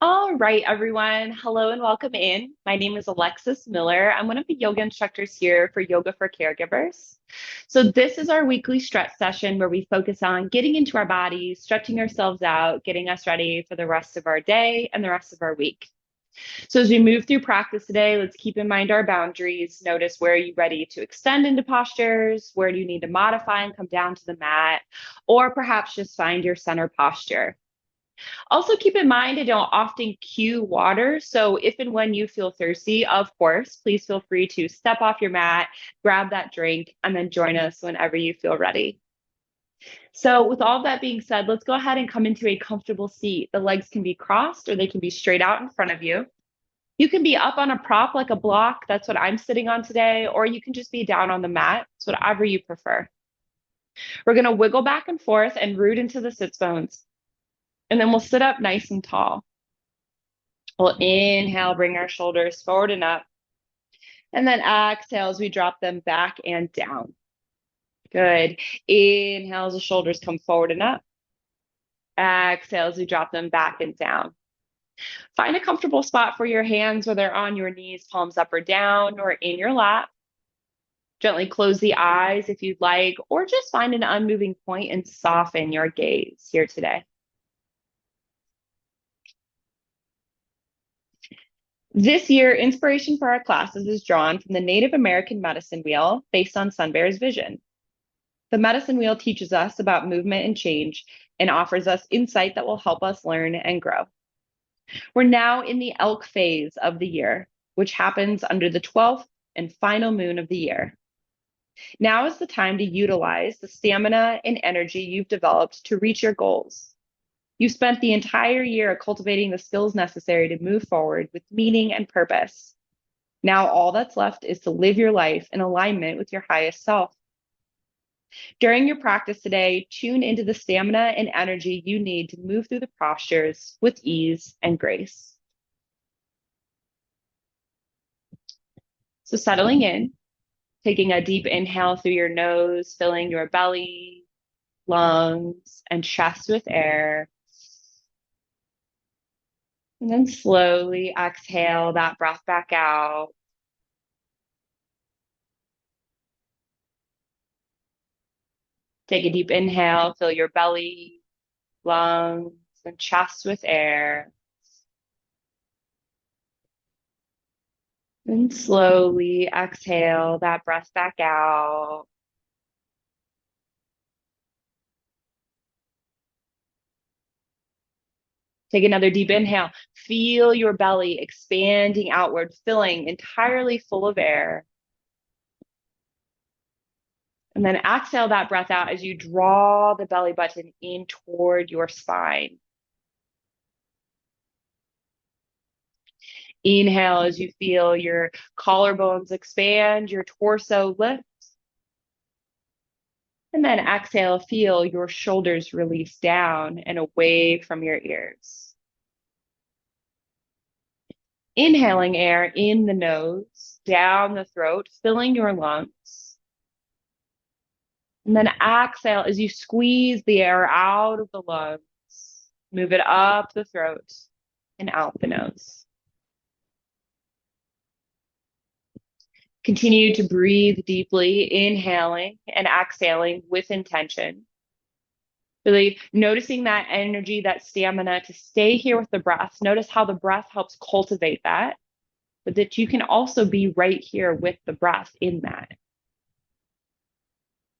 All right, everyone. Hello and welcome in. My name is Alexis Miller. I'm one of the yoga instructors here for Yoga for Caregivers. So, this is our weekly stretch session where we focus on getting into our bodies, stretching ourselves out, getting us ready for the rest of our day and the rest of our week. So, as we move through practice today, let's keep in mind our boundaries. Notice where are you ready to extend into postures? Where do you need to modify and come down to the mat? Or perhaps just find your center posture. Also, keep in mind, I don't often cue water. So, if and when you feel thirsty, of course, please feel free to step off your mat, grab that drink, and then join us whenever you feel ready. So, with all that being said, let's go ahead and come into a comfortable seat. The legs can be crossed or they can be straight out in front of you. You can be up on a prop like a block. That's what I'm sitting on today. Or you can just be down on the mat. It's whatever you prefer. We're going to wiggle back and forth and root into the sits bones. And then we'll sit up nice and tall. We'll inhale, bring our shoulders forward and up. And then exhale as we drop them back and down. Good. Inhale as the shoulders come forward and up. Exhale as we drop them back and down. Find a comfortable spot for your hands, whether on your knees, palms up or down, or in your lap. Gently close the eyes if you'd like, or just find an unmoving point and soften your gaze here today. This year, inspiration for our classes is drawn from the Native American medicine wheel based on Sun Bear's vision. The medicine wheel teaches us about movement and change and offers us insight that will help us learn and grow. We're now in the elk phase of the year, which happens under the 12th and final moon of the year. Now is the time to utilize the stamina and energy you've developed to reach your goals. You've spent the entire year cultivating the skills necessary to move forward with meaning and purpose. Now all that's left is to live your life in alignment with your highest self. During your practice today, tune into the stamina and energy you need to move through the postures with ease and grace. So settling in, taking a deep inhale through your nose, filling your belly, lungs, and chest with air. And then slowly exhale that breath back out. Take a deep inhale, fill your belly, lungs, and chest with air. And slowly exhale that breath back out. Take another deep inhale. Feel your belly expanding outward, filling entirely full of air. And then exhale that breath out as you draw the belly button in toward your spine. Inhale as you feel your collarbones expand, your torso lift. And then exhale, feel your shoulders release down and away from your ears. Inhaling air in the nose, down the throat, filling your lungs. And then exhale as you squeeze the air out of the lungs, move it up the throat and out the nose. Continue to breathe deeply, inhaling and exhaling with intention. Really noticing that energy, that stamina to stay here with the breath. Notice how the breath helps cultivate that, but that you can also be right here with the breath in that.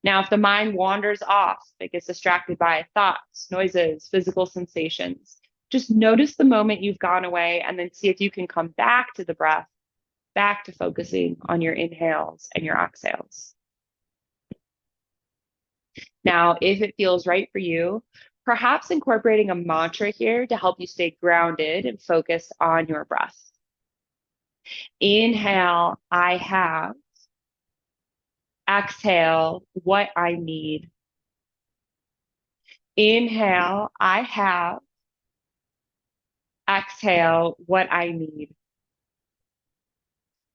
Now, if the mind wanders off, it gets distracted by thoughts, noises, physical sensations, just notice the moment you've gone away and then see if you can come back to the breath, back to focusing on your inhales and your exhales. Now, if it feels right for you, perhaps incorporating a mantra here to help you stay grounded and focused on your breath. Inhale, I have. Exhale, what I need. Inhale, I have. Exhale, what I need.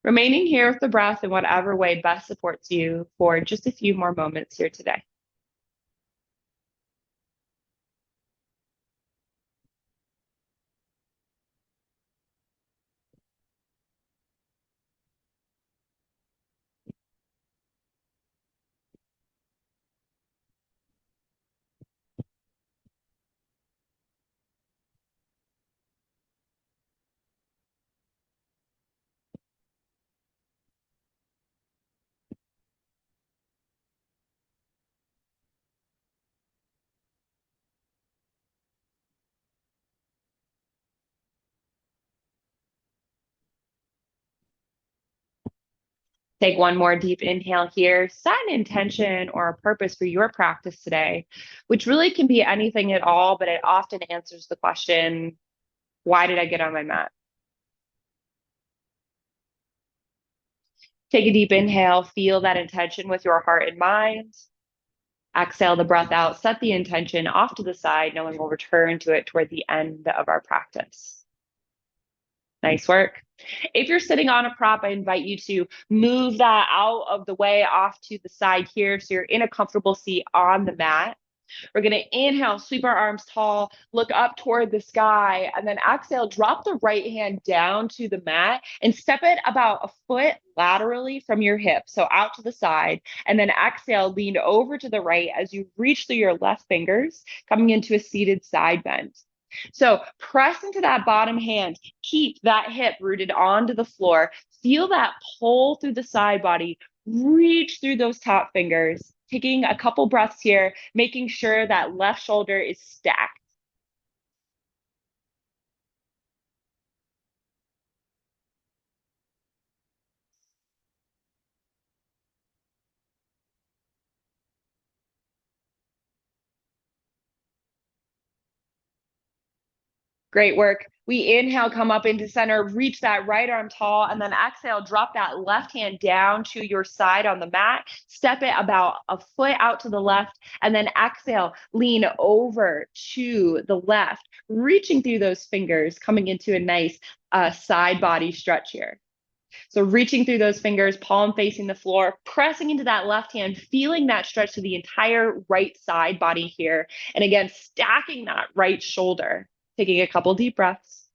Remaining here with the breath in whatever way best supports you for just a few more moments here today. Take one more deep inhale here. Set an intention or a purpose for your practice today, which really can be anything at all, but it often answers the question, why did I get on my mat? Take a deep inhale, feel that intention with your heart and mind. Exhale the breath out, set the intention off to the side, knowing we'll return to it toward the end of our practice. Nice work. If you're sitting on a prop, I invite you to move that out of the way off to the side here so you're in a comfortable seat on the mat. We're going to inhale, sweep our arms tall, look up toward the sky, and then exhale, drop the right hand down to the mat and step it about a foot laterally from your hip, so out to the side. And then exhale, lean over to the right as you reach through your left fingers, coming into a seated side bend. So press into that bottom hand, keep that hip rooted onto the floor, feel that pull through the side body, reach through those top fingers, taking a couple breaths here, making sure that left shoulder is stacked. Great work. We inhale, come up into center, reach that right arm tall, and then exhale, drop that left hand down to your side on the mat, step it about a foot out to the left, and then exhale, lean over to the left, reaching through those fingers, coming into a nice side body stretch here. So reaching through those fingers, palm facing the floor, pressing into that left hand, feeling that stretch to the entire right side body here. And again, stacking that right shoulder, taking a couple deep breaths.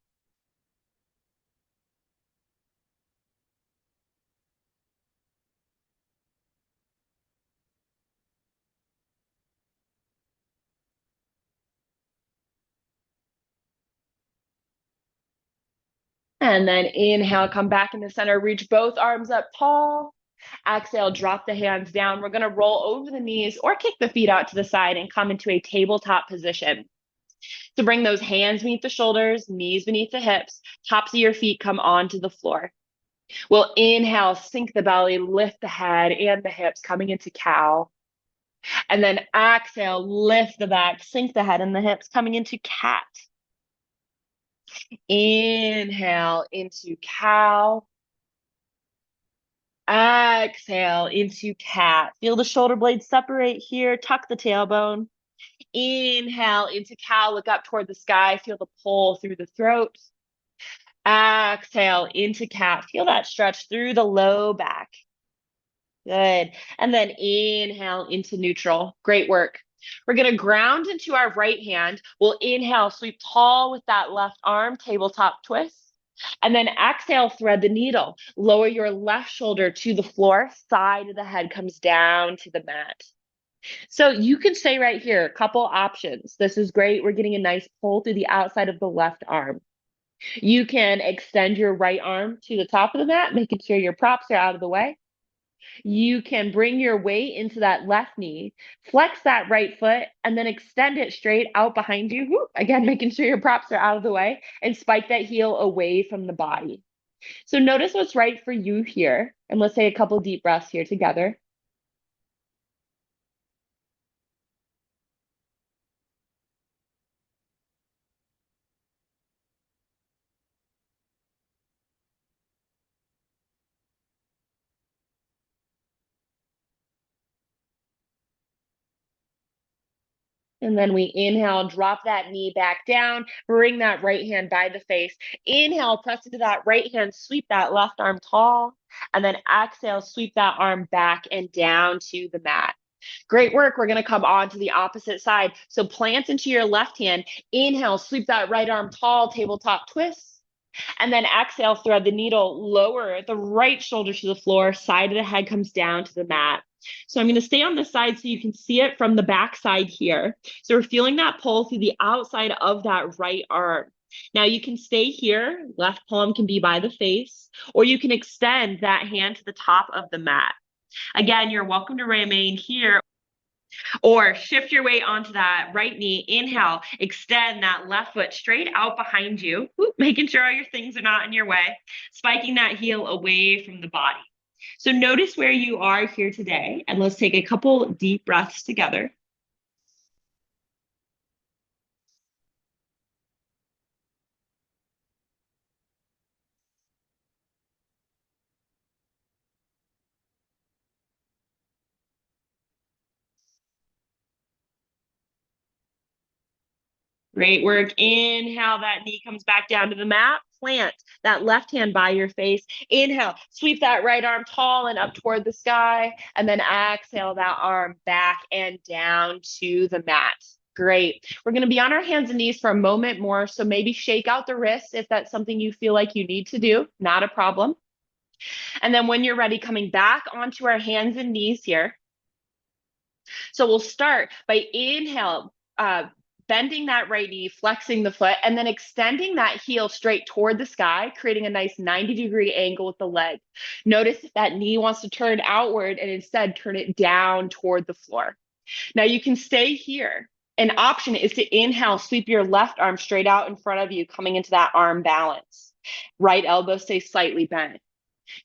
And then inhale, come back in the center, reach both arms up tall. Exhale, drop the hands down. We're going to roll over the knees or kick the feet out to the side and come into a tabletop position. To bring those hands beneath the shoulders, knees beneath the hips, tops of your feet come onto the floor. We'll inhale, sink the belly, lift the head and the hips, coming into cow. And then exhale, lift the back, sink the head and the hips, coming into cat. Inhale into cow. Exhale into cat. Feel the shoulder blades separate here. Tuck the tailbone. Inhale into cow. Look up toward the sky. Feel the pull through the throat. Exhale into cat. Feel that stretch through the low back. Good. And then inhale into neutral. Great work. We're going to ground into our right hand. We'll inhale, sweep tall with that left arm, tabletop twist. And then exhale, thread the needle. Lower your left shoulder to the floor. Side of the head comes down to the mat. So you can stay right here. A couple options. This is great. We're getting a nice pull through the outside of the left arm. You can extend your right arm to the top of the mat, making sure your props are out of the way. You can bring your weight into that left knee, flex that right foot, and then extend it straight out behind you. Woo, again, making sure your props are out of the way and spike that heel away from the body. So notice what's right for you here. And let's take a couple deep breaths here together. And then we inhale, drop that knee back down, bring that right hand by the face. Inhale, press into that right hand, sweep that left arm tall, and then exhale, sweep that arm back and down to the mat. Great work. We're going to come on to the opposite side. So plant into your left hand, inhale, sweep that right arm tall, tabletop twist. And then exhale, thread the needle, lower the right shoulder to the floor, side of the head comes down to the mat. So I'm going to stay on this side so you can see it from the back side here. So we're feeling that pull through the outside of that right arm. Now you can stay here, left palm can be by the face, or you can extend that hand to the top of the mat. Again, you're welcome to remain here or shift your weight onto that right knee. Inhale, extend that left foot straight out behind you, making sure all your things are not in your way, spiking that heel away from the body. So notice where you are here today, and let's take a couple deep breaths together. Great work. Inhale, that knee comes back down to the mat. Plant that left hand by your face. Inhale, sweep that right arm tall and up toward the sky. And then exhale that arm back and down to the mat. Great. We're going to be on our hands and knees for a moment more. So maybe shake out the wrists if that's something you feel like you need to do. Not a problem. And then when you're ready, coming back onto our hands and knees here. So we'll start by inhale, bending that right knee, flexing the foot, and then extending that heel straight toward the sky, creating a nice 90-degree angle with the leg. Notice if that knee wants to turn outward and instead turn it down toward the floor. Now you can stay here. An option is to inhale, sweep your left arm straight out in front of you, coming into that arm balance. Right elbow stays slightly bent.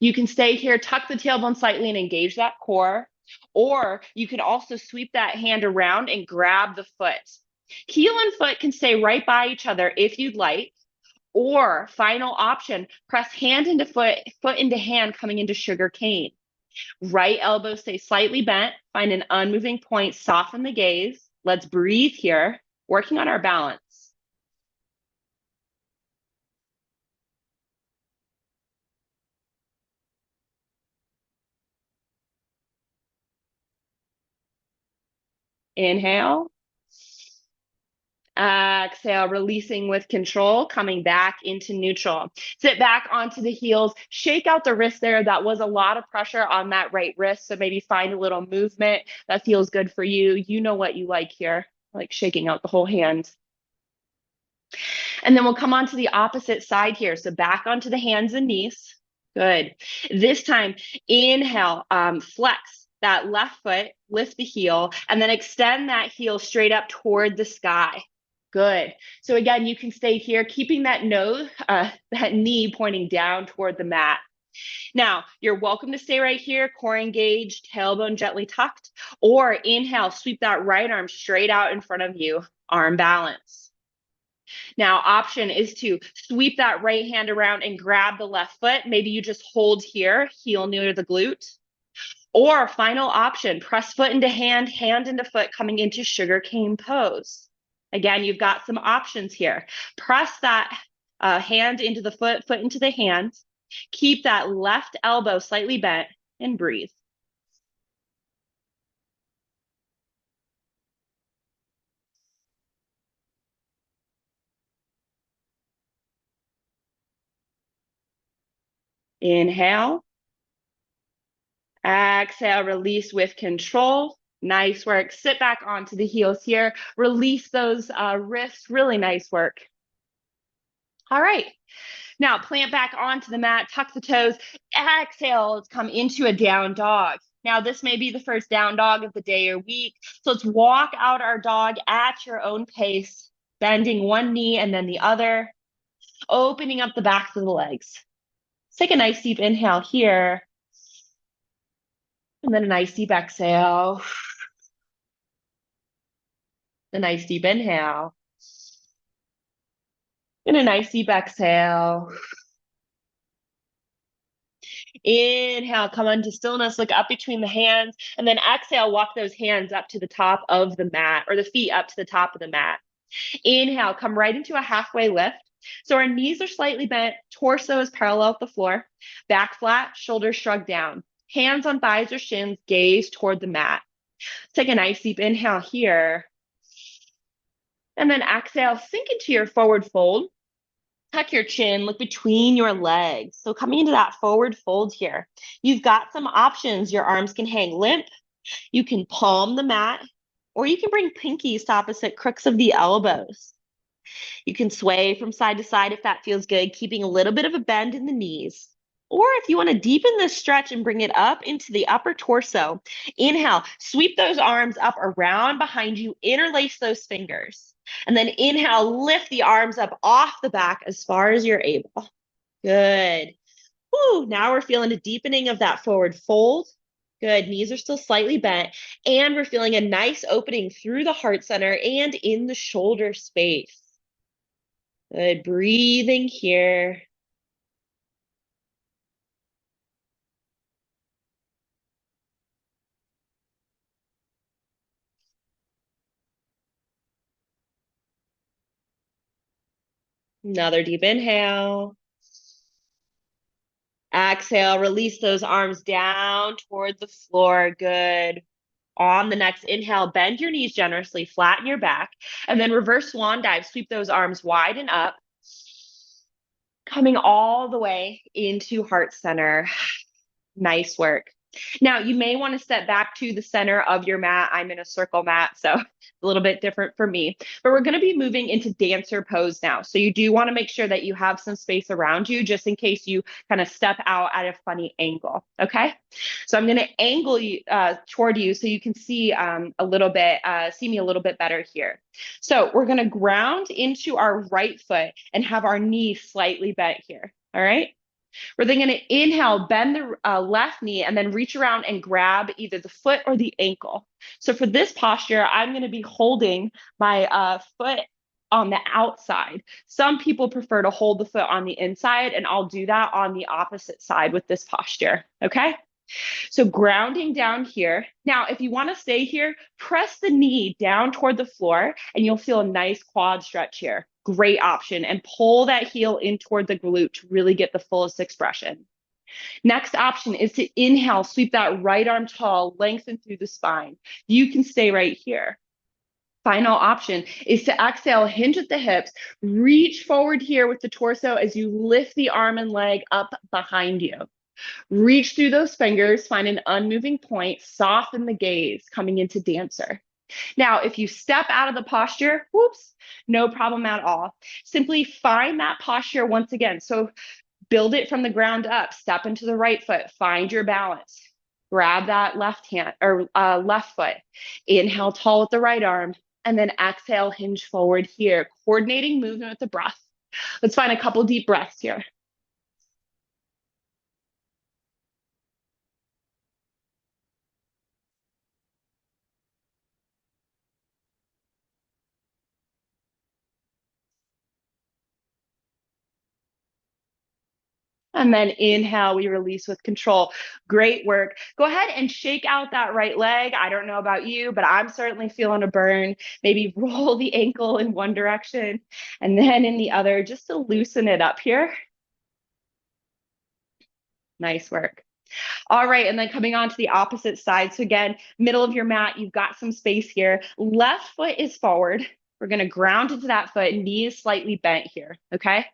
You can stay here, tuck the tailbone slightly and engage that core. Or you can also sweep that hand around and grab the foot. Heel and foot can stay right by each other if you'd like. Or final option, press hand into foot, foot into hand, coming into sugar cane. Right elbow stays slightly bent. Find an unmoving point, soften the gaze. Let's breathe here, working on our balance. Inhale. Exhale, releasing with control, coming back into neutral. Sit back onto the heels, shake out the wrist there. That was a lot of pressure on that right wrist. So maybe find a little movement that feels good for you. You know what you like here, like shaking out the whole hand. And then we'll come on to the opposite side here. So back onto the hands and knees. Good. This time, inhale, flex that left foot, lift the heel, and then extend that heel straight up toward the sky. Good. So again, you can stay here, keeping that nose, that knee pointing down toward the mat. Now, you're welcome to stay right here, core engaged, tailbone gently tucked, or inhale, sweep that right arm straight out in front of you, arm balance. Now, option is to sweep that right hand around and grab the left foot. Maybe you just hold here, heel near the glute. Or final option, press foot into hand, hand into foot, coming into sugar cane pose. Again, you've got some options here. Press that hand into the foot, foot into the hand. Keep that left elbow slightly bent and breathe. Inhale. Exhale, release with control. Nice work. Sit back onto the heels here. Release those wrists. Really nice work. All right. Now plant back onto the mat, tuck the toes. Exhale, let's come into a down dog. Now this may be the first down dog of the day or week. So let's walk out our dog at your own pace, bending one knee and then the other, opening up the backs of the legs. Let's take a nice deep inhale here. And then a nice deep exhale. A nice deep inhale. And a nice deep exhale. Inhale, come into stillness, look up between the hands, and then exhale, walk those hands up to the top of the mat, or the feet up to the top of the mat. Inhale, come right into a halfway lift. So our knees are slightly bent, torso is parallel with the floor, back flat, shoulders shrugged down. Hands on thighs or shins, gaze toward the mat. Take a nice deep inhale here. And then exhale, sink into your forward fold. Tuck your chin, look between your legs. So coming into that forward fold here, you've got some options. Your arms can hang limp. You can palm the mat, or you can bring pinkies to opposite crooks of the elbows. You can sway from side to side if that feels good, keeping a little bit of a bend in the knees. Or if you want to deepen this stretch and bring it up into the upper torso, inhale, sweep those arms up around behind you, interlace those fingers. And then inhale, lift the arms up off the back as far as you're able. Good. Whew, now we're feeling a deepening of that forward fold. Good, knees are still slightly bent, and we're feeling a nice opening through the heart center and in the shoulder space. Good, breathing here. Another deep inhale. Exhale, release those arms down toward the floor. Good. On the next inhale, bend your knees generously, flatten your back, and then reverse swan dive. Sweep those arms wide and up, coming all the way into heart center. Nice work. Now, you may want to step back to the center of your mat. I'm in a circle mat, so it's a little bit different for me. But we're going to be moving into dancer pose now. So you do want to make sure that you have some space around you just in case you kind of step out at a funny angle. Okay. So I'm going to angle you toward you so you can see a little bit, see me a little bit better here. So we're going to ground into our right foot and have our knee slightly bent here. All right. We're then going to inhale, bend the left knee, and then reach around and grab either the foot or the ankle. So for this posture, I'm going to be holding my foot on the outside. Some people prefer to hold the foot on the inside, and I'll do that on the opposite side with this posture. Okay. So grounding down here. Now, if you want to stay here, press the knee down toward the floor and you'll feel a nice quad stretch here. Great option. And pull that heel in toward the glute to really get the fullest expression. Next option is to inhale, sweep that right arm tall, lengthen through the spine. You can stay right here. Final option is to exhale, hinge at the hips, reach forward here with the torso as you lift the arm and leg up behind you. Reach through those fingers, find an unmoving point, soften the gaze coming into dancer. Now, if you step out of the posture, whoops, no problem at all. Simply find that posture once again. So build it from the ground up, step into the right foot, find your balance. Grab that left hand or left foot. Inhale tall with the right arm, and then exhale, hinge forward here, coordinating movement with the breath. Let's find a couple deep breaths here. And then inhale, we release with control. Great work. Go ahead and shake out that right leg. I don't know about you, but I'm certainly feeling a burn. Maybe roll the ankle in one direction and then in the other, just to loosen it up here. Nice work. All right, and then coming on to the opposite side. So again, middle of your mat, you've got some space here. Left foot is forward. We're going to ground into that foot, knees slightly bent here, okay?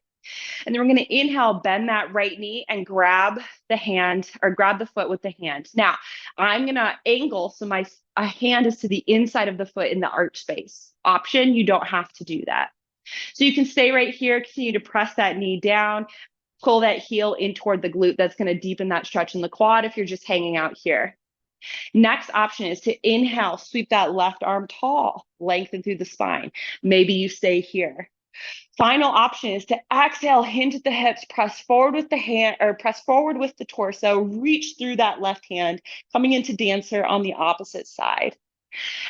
And then we're going to inhale, bend that right knee and grab the hand or grab the foot with the hand. Now, I'm going to angle so my hand is to the inside of the foot in the arch space. Option, you don't have to do that. So you can stay right here, continue to press that knee down, pull that heel in toward the glute. That's going to deepen that stretch in the quad if you're just hanging out here. Next option is to inhale, sweep that left arm tall, lengthen through the spine. Maybe you stay here. Final option is to exhale, hinge at the hips, press forward with the hand or press forward with the torso, reach through that left hand, coming into dancer on the opposite side.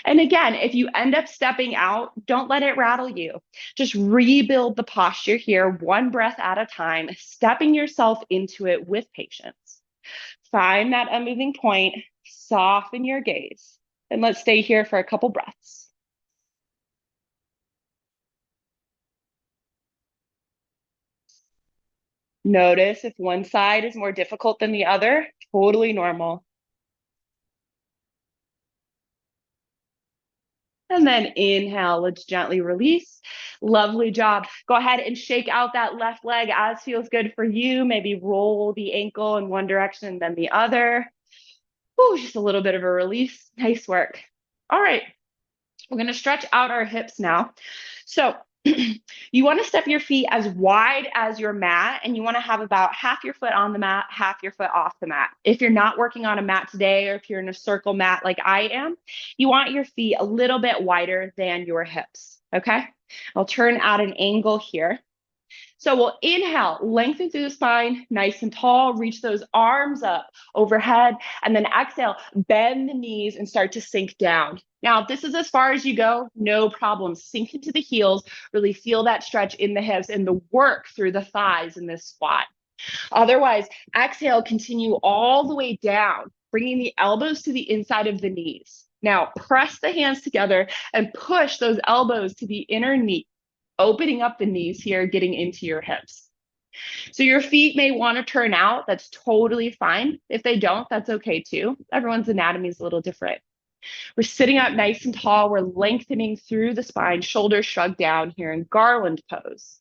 And again, if you end up stepping out, don't let it rattle you. Just rebuild the posture here, one breath at a time, stepping yourself into it with patience. Find that unmoving point, soften your gaze, and let's stay here for a couple breaths. Notice if one side is more difficult than the other, totally normal. And then inhale, let's gently release. Lovely job. Go ahead and shake out that left leg as feels good for you. Maybe roll the ankle in one direction and then the other. Ooh, just a little bit of a release. Nice work. All right. We're going to stretch out our hips now. So you want to step your feet as wide as your mat, and you want to have about half your foot on the mat, half your foot off the mat. If you're not working on a mat today, or if you're in a circle mat like I am, you want your feet a little bit wider than your hips. Okay. I'll turn at an angle here. So we'll inhale, lengthen through the spine, nice and tall, reach those arms up overhead, and then exhale, bend the knees and start to sink down. Now, if this is as far as you go, no problem. Sink into the heels, really feel that stretch in the hips and the work through the thighs in this squat. Otherwise, exhale, continue all the way down, bringing the elbows to the inside of the knees. Now, press the hands together and push those elbows to the inner knee, opening up the knees here, getting into your hips. So your feet may want to turn out. That's totally fine. If they don't, that's okay too. Everyone's anatomy is a little different. We're sitting up nice and tall. We're lengthening through the spine, shoulders shrugged down here in garland pose.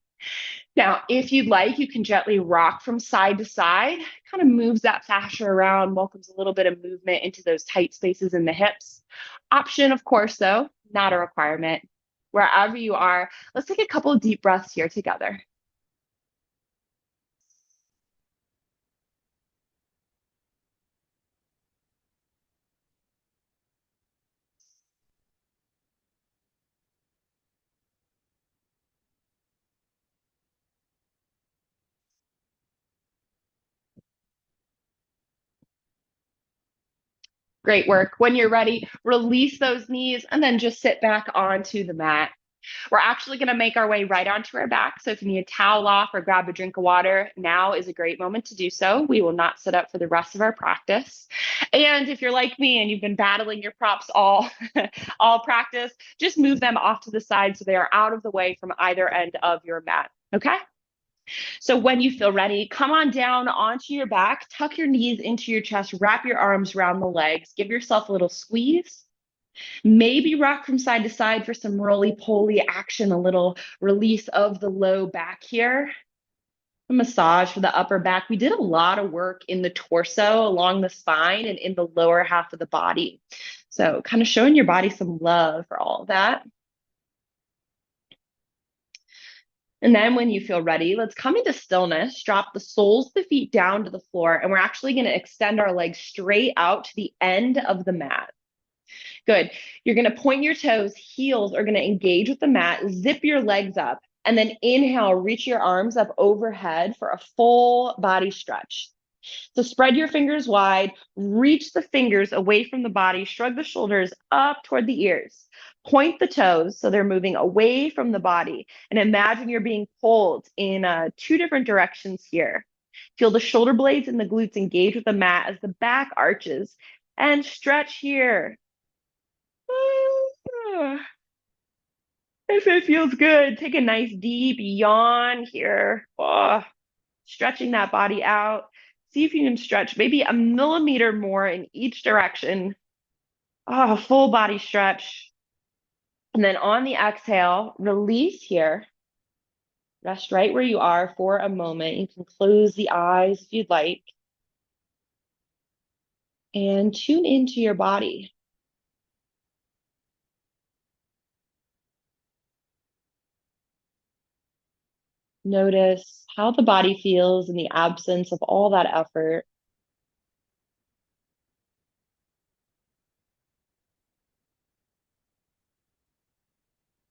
Now, if you'd like, you can gently rock from side to side, kind of moves that fascia around, welcomes a little bit of movement into those tight spaces in the hips. Option, of course, though, not a requirement. Wherever you are, let's take a couple of deep breaths here together. Great work. When you're ready, release those knees and then just sit back onto the mat. We're actually going to make our way right onto our back. So if you need a towel off or grab a drink of water, now is a great moment to do so. We will not sit up for the rest of our practice. And if you're like me and you've been battling your props all all practice, just move them off to the side so they are out of the way from either end of your mat. Okay? So when you feel ready, come on down onto your back, tuck your knees into your chest, wrap your arms around the legs, give yourself a little squeeze. Maybe rock from side to side for some roly-poly action, a little release of the low back here. A massage for the upper back. We did a lot of work in the torso, along the spine, and in the lower half of the body. So kind of showing your body some love for all of that. And then when you feel ready, let's come into stillness, drop the soles of the feet down to the floor, and we're actually going to extend our legs straight out to the end of the mat. Good. You're going to point your toes, heels are going to engage with the mat, zip your legs up, and then inhale, reach your arms up overhead for a full body stretch. So spread your fingers wide, reach the fingers away from the body, shrug the shoulders up toward the ears. Point the toes so they're moving away from the body, and imagine you're being pulled in two different directions here. Feel the shoulder blades and the glutes engage with the mat as the back arches, and stretch here. If it feels good, take a nice deep yawn here. Oh, stretching that body out. See if you can stretch maybe a millimeter more in each direction. Oh, full body stretch. And then on the exhale, release here. Rest right where you are for a moment. You can close the eyes if you'd like. And tune into your body. Notice how the body feels in the absence of all that effort.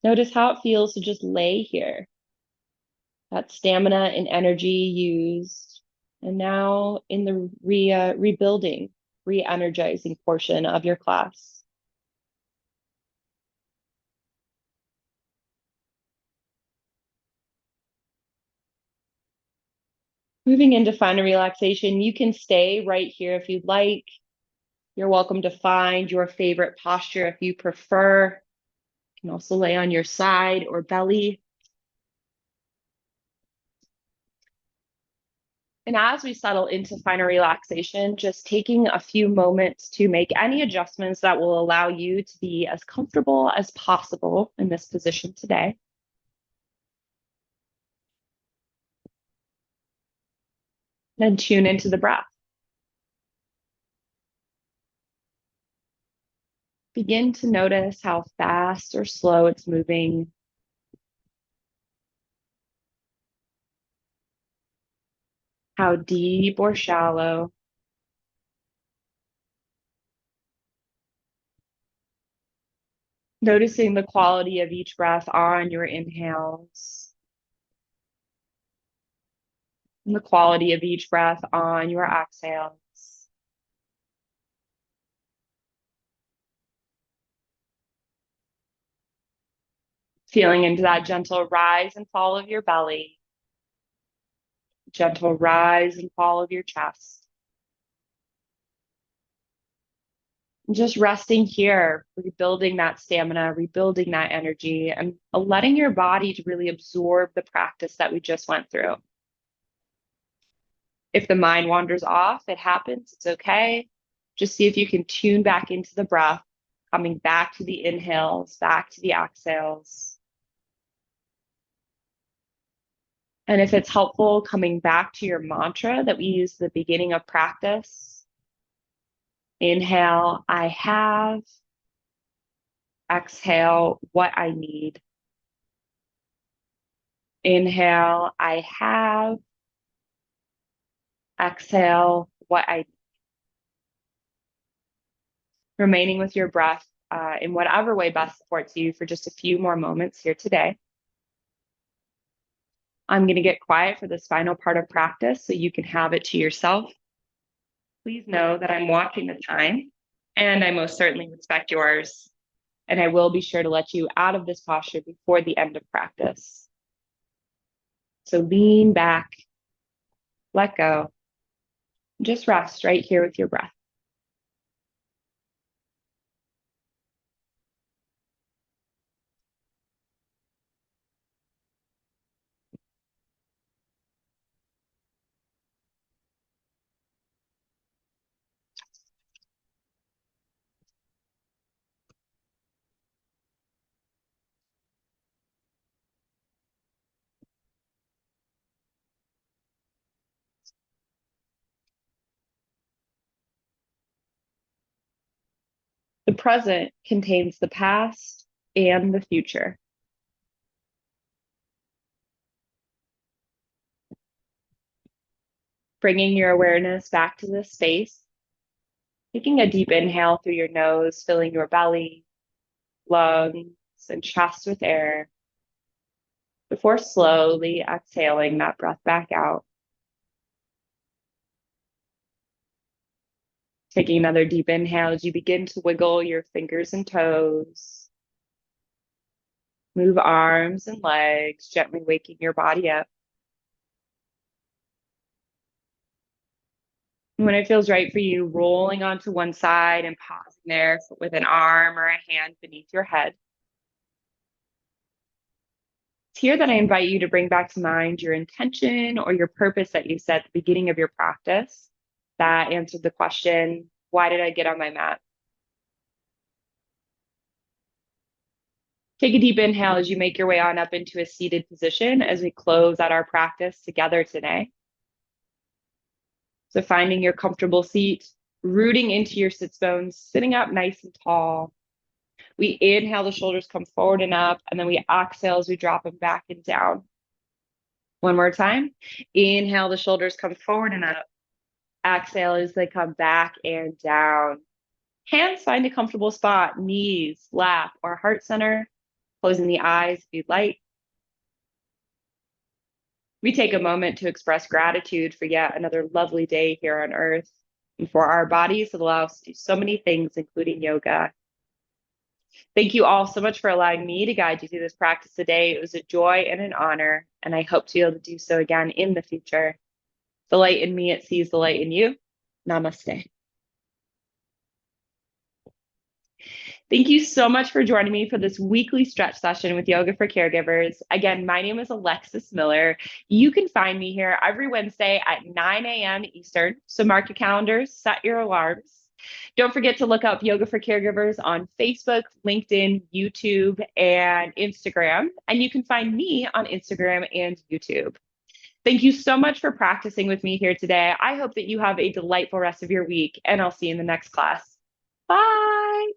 Notice how it feels to just lay here. That stamina and energy used. And now in the rebuilding, re-energizing portion of your class. Moving into final relaxation, you can stay right here if you'd like. You're welcome to find your favorite posture if you prefer. You can also lay on your side or belly. And as we settle into final relaxation, just taking a few moments to make any adjustments that will allow you to be as comfortable as possible in this position today. Then tune into the breath. Begin to notice how fast or slow it's moving. How deep or shallow. Noticing the quality of each breath on your inhales and the quality of each breath on your exhales. Feeling into that gentle rise and fall of your belly, gentle rise and fall of your chest. And just resting here, rebuilding that stamina, rebuilding that energy, and letting your body to really absorb the practice that we just went through. If the mind wanders off, it happens, it's okay. Just see if you can tune back into the breath, coming back to the inhales, back to the exhales. And if it's helpful, coming back to your mantra that we use at the beginning of practice. Inhale, I have. Exhale, what I need. Inhale, I have. Exhale, what I need. Remaining with your breath in whatever way best supports you for just a few more moments here today. I'm going to get quiet for this final part of practice so you can have it to yourself. Please know that I'm watching the time and I most certainly respect yours. And I will be sure to let you out of this posture before the end of practice. So lean back, let go, just rest right here with your breath. The present contains the past and the future. Bringing your awareness back to this space, taking a deep inhale through your nose, filling your belly, lungs, and chest with air, before slowly exhaling that breath back out. Taking another deep inhale as you begin to wiggle your fingers and toes. Move arms and legs, gently waking your body up. When it feels right for you, rolling onto one side and pausing there with an arm or a hand beneath your head. It's here that I invite you to bring back to mind your intention or your purpose that you set at the beginning of your practice that answered the question, why did I get on my mat? Take a deep inhale as you make your way on up into a seated position as we close out our practice together today. So finding your comfortable seat, rooting into your sits bones, sitting up nice and tall. We inhale, the shoulders come forward and up, and then we exhale as we drop them back and down. One more time. Inhale, the shoulders come forward and up. Exhale as they come back and down. Hands find a comfortable spot, knees, lap, or heart center. Closing the eyes if you'd like. We take a moment to express gratitude for yet another lovely day here on earth and for our bodies that allow us to do so many things, including yoga. Thank you all so much for allowing me to guide you through this practice today. It was a joy and an honor, and I hope to be able to do so again in the future. The light in me, it sees the light in you. Namaste. Thank you so much for joining me for this weekly stretch session with Yoga for Caregivers. Again, my name is Alexis Miller. You can find me here every Wednesday at 9 a.m. Eastern. So mark your calendars, set your alarms. Don't forget to look up Yoga for Caregivers on Facebook, LinkedIn, YouTube, and Instagram. And you can find me on Instagram and YouTube. Thank you so much for practicing with me here today. I hope that you have a delightful rest of your week, and I'll see you in the next class. Bye.